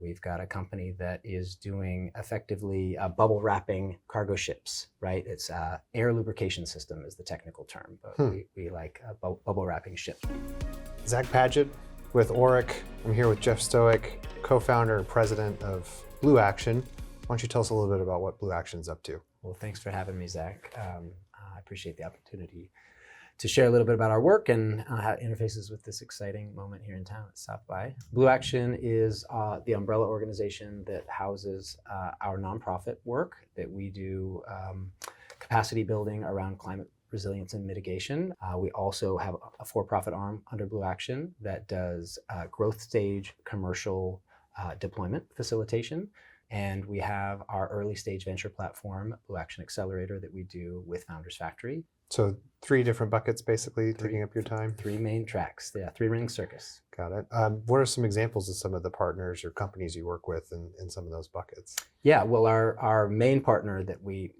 We've got a company that is doing effectively bubble wrapping cargo ships, right? It's air lubrication system is the technical term, but we like bubble wrapping ships. Zach Padgett with Orrick. I'm here with Jeff Stoike, co-founder and president of Blue Action. Why don't you tell us a little bit about what Blue Action's up to? Well, thanks for having me, Zach. I appreciate the opportunity to share a little bit about our work and how it interfaces with this exciting moment here in town at South by. Blue Action is the umbrella organization that houses our nonprofit work that we do capacity building around climate resilience and mitigation. We also have a for-profit arm under Blue Action that does growth stage commercial deployment facilitation. And we have our early stage venture platform, Blue Action Accelerator, that we do with Founders Factory. So 3 different buckets basically taking up your time? 3 main tracks, yeah, 3-ring circus. Got it. What are some examples of some of the partners or companies you work with in some of those buckets? Yeah, well, our main partner that we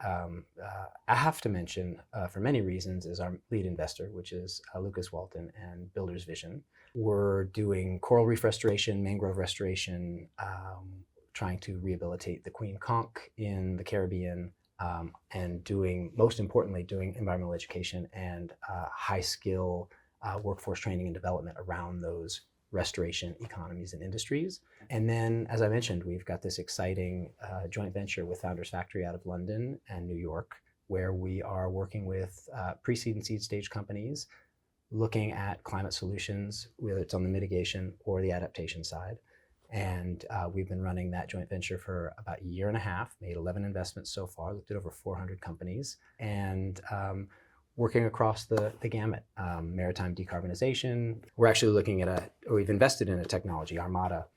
I have to mention for many reasons is our lead investor, which is Lucas Walton and Builders Vision. We're doing coral reef restoration, mangrove restoration, trying to rehabilitate the queen conch in the Caribbean, and most importantly, doing environmental education and high skill workforce training and development around those restoration economies and industries. And then, as I mentioned, we've got this exciting joint venture with Founders Factory out of London and New York, where we are working with pre-seed and seed stage companies, looking at climate solutions, whether it's on the mitigation or the adaptation side. And we've been running that joint venture for about a year and a half, made 11 investments so far, looked at over 400 companies, and working across the gamut. Maritime decarbonization. We're actually looking at we've invested in a technology, Armada,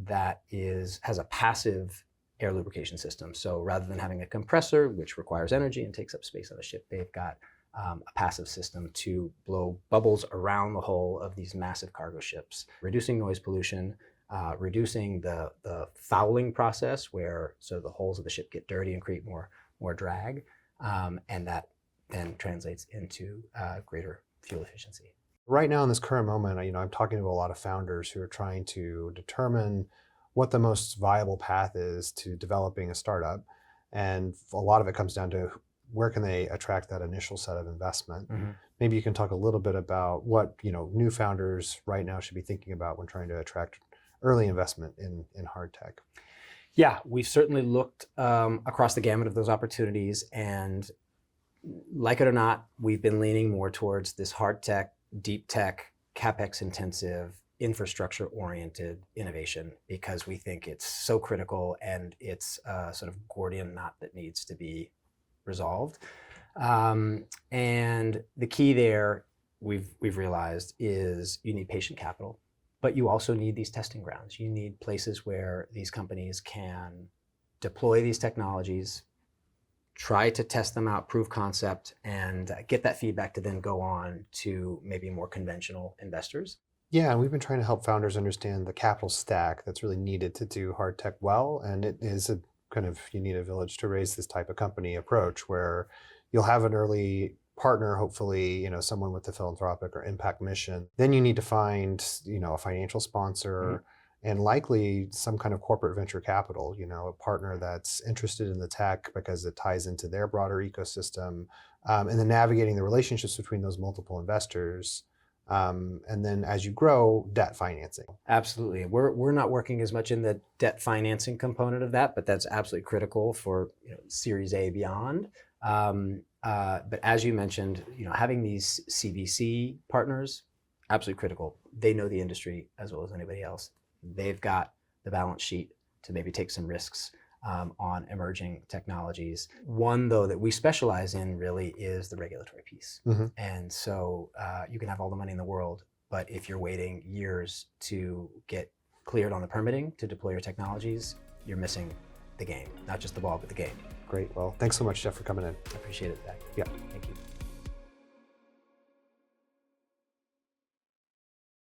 that has a passive air lubrication system. So rather than having a compressor, which requires energy and takes up space on the ship, they've got a passive system to blow bubbles around the hull of these massive cargo ships, reducing noise pollution, reducing the fouling process so the hulls of the ship get dirty and create more drag, and that then translates into greater fuel efficiency. Right now in this current moment, I'm talking to a lot of founders who are trying to determine what the most viable path is to developing a startup. And a lot of it comes down to where can they attract that initial set of investment. Mm-hmm. Maybe you can talk a little bit about what new founders right now should be thinking about when trying to attract early investment in hard tech. Yeah, we've certainly looked across the gamut of those opportunities, and like it or not, we've been leaning more towards this hard tech, deep tech, CapEx intensive, infrastructure oriented innovation because we think it's so critical and it's a sort of Gordian knot that needs to be resolved. And the key there, we've realized, is you need patient capital. But you also need these testing grounds. You need places where these companies can deploy these technologies, try to test them out, prove concept, and get that feedback to then go on to maybe more conventional investors. Yeah, and we've been trying to help founders understand the capital stack that's really needed to do hard tech well. And it is a kind of, you need a village to raise this type of company approach where you'll have an early partner, hopefully, someone with a philanthropic or impact mission. Then you need to find, a financial sponsor, and likely some kind of corporate venture capital, a partner that's interested in the tech because it ties into their broader ecosystem, and then navigating the relationships between those multiple investors. And then as you grow, debt financing. Absolutely. We're not working as much in the debt financing component of that, but that's absolutely critical for Series A beyond. But as you mentioned, having these CVC partners, absolutely critical. They know the industry as well as anybody else. They've got the balance sheet to maybe take some risks on emerging technologies. One, though, that we specialize in really is the regulatory piece. Mm-hmm. And so you can have all the money in the world, but if you're waiting years to get cleared on the permitting to deploy your technologies, you're missing the game. Not just the ball, but the game. Great. Well, thanks so much, Jeff, for coming in. I appreciate it, Zach. Yeah. Thank you.